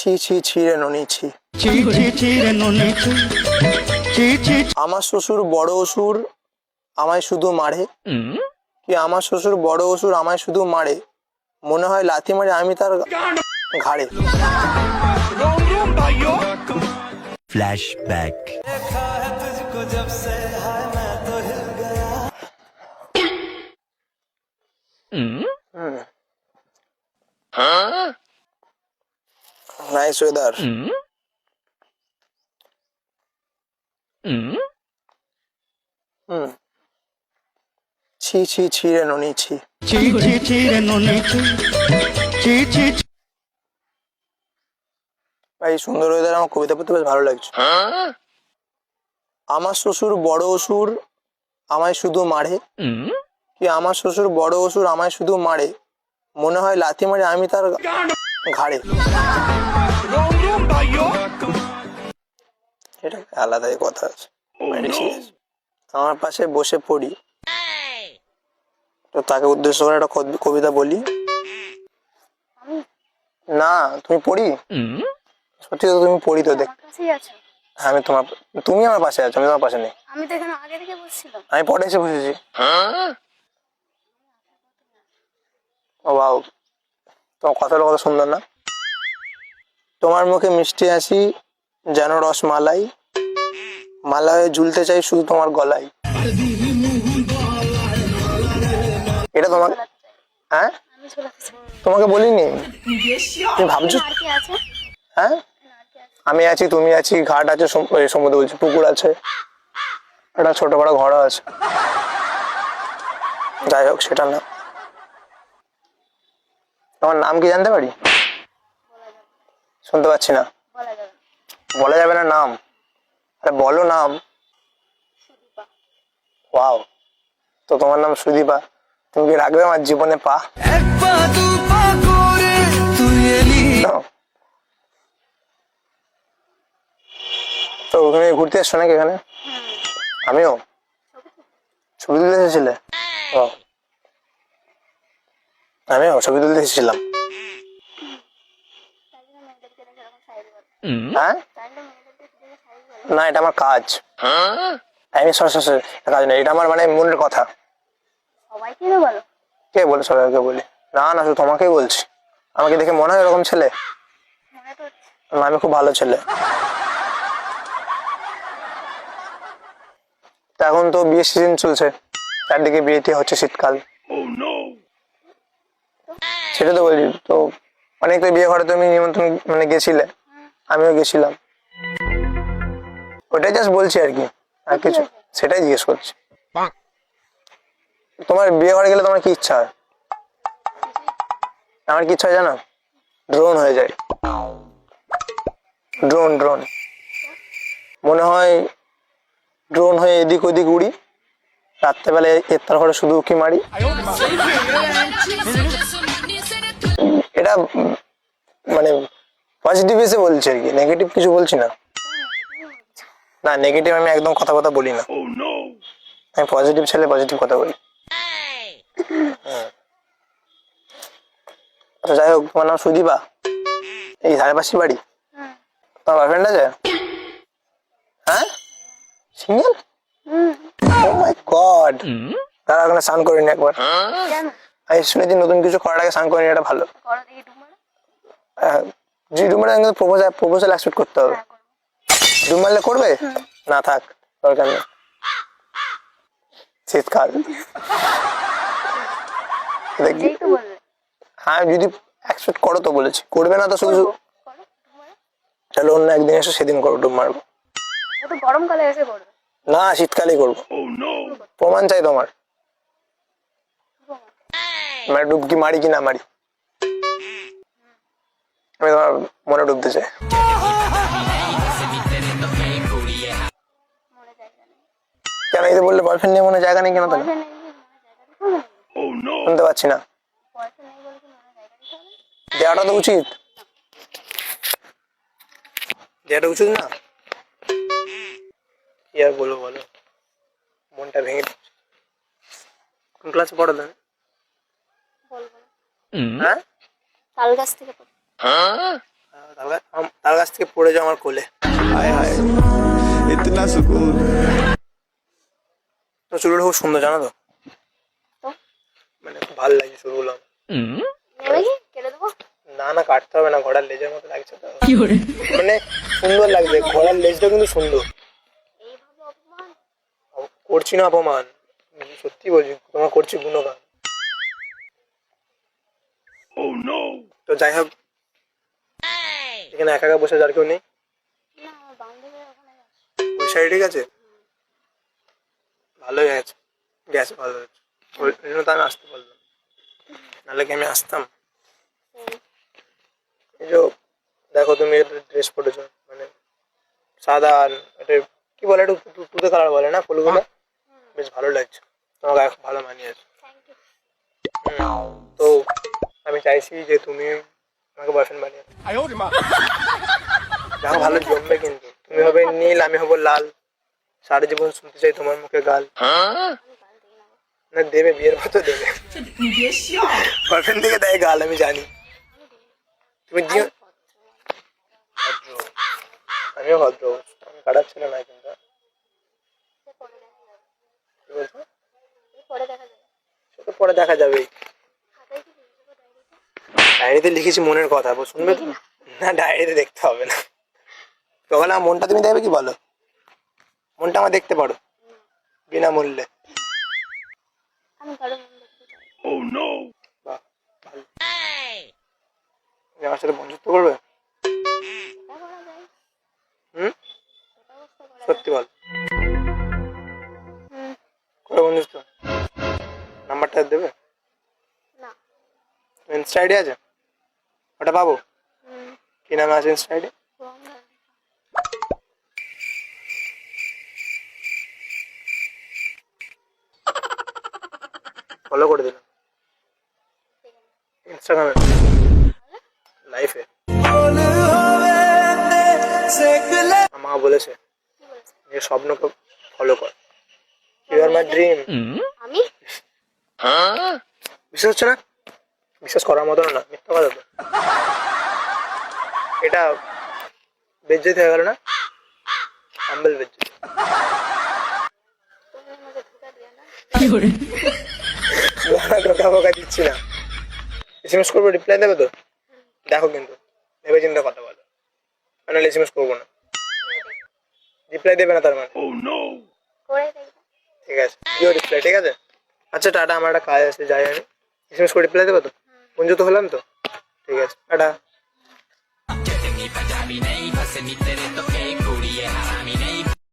ছি ছি ছি রে ননি ছি। আমার শ্বশুর বড় অসুর আমায় শুধু মারে, কি আমার শ্বশুর বড় অসুর আমায় শুধু মারে, মনে হয় লাথি মারে আমি তার ঘাড়ে। फ्लैशबैक। Nice weather. ছি ছি ছি রে ননি ছি। ভাই সুন্দর ওয়েদার, আমার কবিতা পড়তে বেশ ভালো লাগছে। আমার শ্বশুর বড় অসুর আমায় শুধু মারে, কি আমার শ্বশুর বড় অসুর আমায় শুধু মারে, মনে হয় লাথি মারে আমি তার ঘাড়ে। এটা আলাদাই কথা আছে। আমার পাশে বসে পড়ি, তো তাকে উদ্দেশ্য করে একটা কবিতা বলি। না তুমি পড়ি, সত্যি তো তুমি পড়ি তো দেখ। আমি তোমার, তুমি আমার পাশে আছো, আমি তোমার পাশে নেই। আমি তো এখানে আগে থেকে বসছিলাম। আমি পরে এসে বসেছি। ও বাউ, তোমার কথাটা কত সুন্দর না। তোমার মুখে মিষ্টি হাসি যেন রসমালাই, মালা হয়ে ঝুলতে চাই শুধু তোমার গলায়। এটা তোমার, হ্যাঁ আমি ঝোলাতে চাই। তোমাকে বলিনি, তুমি ভাবছো। আর কি আছে? হ্যাঁ আমি আছি, তুমি আছি, ঘাট আছে, সমুদ্র বলছি, পুকুর আছে, একটা ছোট বড় ঘরও আছে। যাই হোক সেটা না। তোমার নাম কি জানতে পারি? শুনতে পাচ্ছি না। বলা যাবে না। বলা যাবে না নাম? আরে বলো নাম। সুদীপা। ওয়াও, তো তোমার নাম সুদীপা, তুমি কি রাখবে আমার জীবনে পা? No? তো ওখানে ঘুরতে এসছো নাকি এখানে? আমিও। ছবি তুলতে এসেছিলে? ও, আমিও ছবি তুলতে এসেছিলাম। হ্যাঁ না, এটা আমার কাজ। আমি কাজ নেই, এটা আমার মানে মনের কথা। সবাইকে তো বলো। কে বলে সবাইকে বলি? না না, শুধু তোমাকেই বলছি। আমাকে দেখে মনে হয় এরকম ছেলে? মনে তো হচ্ছে। না, আমি খুব ভালো ছেলে। তা এখন তো বিয়ের সিজন চলছে, চারদিকে বিয়েতে হচ্ছে, শীতকাল। সেটা তো বলছি তো, অনেক তো বিয়ে ঘরে তুমি নিমন্ত্রণ মানে গেছিলে, আমিও গেছিলাম। ওটাই জাস্ট বলছি আর কি, আর কিছু, সেটাই জিজ্ঞেস করছি। তোমার বিয়ে ঘরে গেলে তোমার কি ইচ্ছা হয়? আমার কি ইচ্ছা হয় জানো? ড্রোন হয়ে যায়। ড্রোন ড্রোন মনে হয় ড্রোন হয়ে এদিক ওদিক উড়ি, রাত্রেবেলায় এত্তার ঘরে শুধু উকি মারি। এটা মানে পজিটিভ এসে বলছি আর কি, নেগেটিভ কিছু বলছি না। না নেগেটিভ আমি একদম কথা বলি না, আমি পজিটিভ ছেলে, পজিটিভ কথা বলি। তো যাই হোক, তোমার নাম সুদীপা, এই ধারে পাশে বাড়ি? তোমার বয়ফ্রেন্ড আছে? হ্যাঁ, সিঙ্গেল? ও মাই গড, তারা ওখানে স্নান করিনি একবার? কেন? আমি শুনেছি নতুন কিছু করার আগে স্নান করিনি, এটা ভালো। করো দেখি ডুব মারো। জি ডুমারে কিন্তু প্রপোজাল অ্যাকসেপ্ট করতে হবে। হ্যাঁ, করবো। ডুব মারলে করবে? না থাক, দরকার নেই, শীতকাল। দেখি, যেই তো বলবে। হ্যাঁ যদি অ্যাকসেপ্ট করো তো বলেছি, করবে না তো শুধু। করবো। করো ডুব মারো। চলো অন্য একদিন এসে সেদিন করো, ডুব মারবো। ও তো গরমকালে এসে করবে। না শীতকালেই করবো। প্রমাণ চাই তোমার, মানে ডুবকি মারি কি না মারি, আমি তোমার মনে ডুবতে চাই। মনে জায়গা নেই। কেন এই তো বললে বয়ফ্রেন্ড নিয়ে মনে জায়গা নেই কেন তাহলে? বয়ফ্রেন্ড নেই বলে মনে জায়গা দিতে হবে না? শুনতে পাচ্ছি না। বয়ফ্রেন্ড নেই বলে কি মনে জায়গা দিতে হবে না? দেওয়াটা তো উচিত, দেওয়াটা উচিত না। কি আর বলবো বলো, মনটা ভেঙে দিচ্ছে। কোন ক্লাসে পড়ো তুমি? বলবো না। হ্যাঁ তাল গাছ থেকে পড়ে। তার কাছ থেকে পড়ে যাও আমার কোলে। हाय हाय इतना सुकून। তো চুলগুলো খুব সুন্দর জানো তো, তো মানে খুব ভালো লাগছে চুলগুলো আমার। নেবে কি কেটে দেবো? না না, কাটতে হবে না, ঘোড়ার লেজের মতো লাগছে তো, মানে সুন্দর লাগছে, ঘোড়ার লেজটা কিন্তু সুন্দর। এইভাবে অপমান? করছি না অপমান, সত্যি বলছি, তোমার করছি গুণগান। তো যাই হোক, এখানে একা একা বসে যার কেউ নেই, না আমার বান্ধবীর ওখানে যাচ্ছে। ওই সাইডে ঠিক আছে, ভালোই আছে, গেছে ভালো হয়েছে, ওই জন্য তো আমি আসতে পারলাম, নাহলে কি আমি আসতাম? এই যে দেখো তুমি ড্রেস পরেছো, মানে সাদা আর এটা কি বলে, একটু তুতে কালার বলে না ফুলগুলো, বেশ ভালো লাগছে, তোমার গায়ে খুব ভালো মানিয়েছে। Thank you. তো আমি চাইছি যে তুমি আমাকে বয়ফ্রেন্ড বানিয়ে দেখো, ভালো জমবে কিন্তু, তুমি হবে নীল, আমি হবো লাল, সারা জীবন শুনতে চাই তোমার মুখে গাল। আমি গাল দিই না। না দেবে, বিয়ের মতো দেবে, বয়ফ্রেন্ড থেকে দেয় গাল, আমি জানি। তুমি দিও, ভদ্র, আমিও ভদ্র, আমি খারাপ ছিল না কিন্তু। সে পরে দেখা যাবে। কি বলছো? সে পরে দেখা যাবে। সে তো পরে দেখা যাবেই। খাতায় কি লিখে দেবো ডায়েরিতে? ডায়েরিতে লিখেছি মনের কথা, শুনবে তো? না ডায়েরিতে দেখতে হবে না, তখন আমার মনটা তুমি দেখবে কি বলো, মনটা আমার দেখতে পারো বিনামূল্যে। আমি কারো মন দেখতে চাই। বাহ, ভালো। তুমি আমার সাথে বন্ধুত্ব করবে? সেটা করা যায়। হুম, সেটা অবস্থা করা যায়। সত্যি বল, হুম। করে বন্ধুত্ব, নাম্বারটা দেবে? না। ইনস্টা আইডি আছে, ওটা পাবো? হুম। কি নামে আছে ইনস্টা আইডি? গঙ্গা। ফলো করে দিলাম ঠিক আছে। ইনস্টাগ্রামে, লাইফে। মা বলেছে কি বলেছে? যে স্বপ্নকে ফলো কর, ইউ আর মাই ড্রিম। আমি? বিশ্বাস হচ্ছে না? বিশ্বাস করার মতো না, মিথ্যা কথা তো, এটা বেজ্জতি হয়ে গেল না, হাম্বল বেজ্জতি। তুমি আমাকে ধোকা দিও না। না ধোকা ফোকা দিচ্ছি না, এসএমএস করবো, রিপ্লাই দেবে তো? দেখো কিন্তু ভেবে চিন্তে কথা বলো, মানে এসএমএস করবো না, রিপ্লাই দেবে না তার মানে? করে দেখবে। ঠিক আছে, দিও রিপ্লাই, ঠিক আছে। আচ্ছা টাটা, আমার একটা কাজ আছে, যাই আমি। এসএমএস করে রিপ্লাই দেবে তো? বন্ধু তো হলাম তো, ঠিক আছে, টাটা।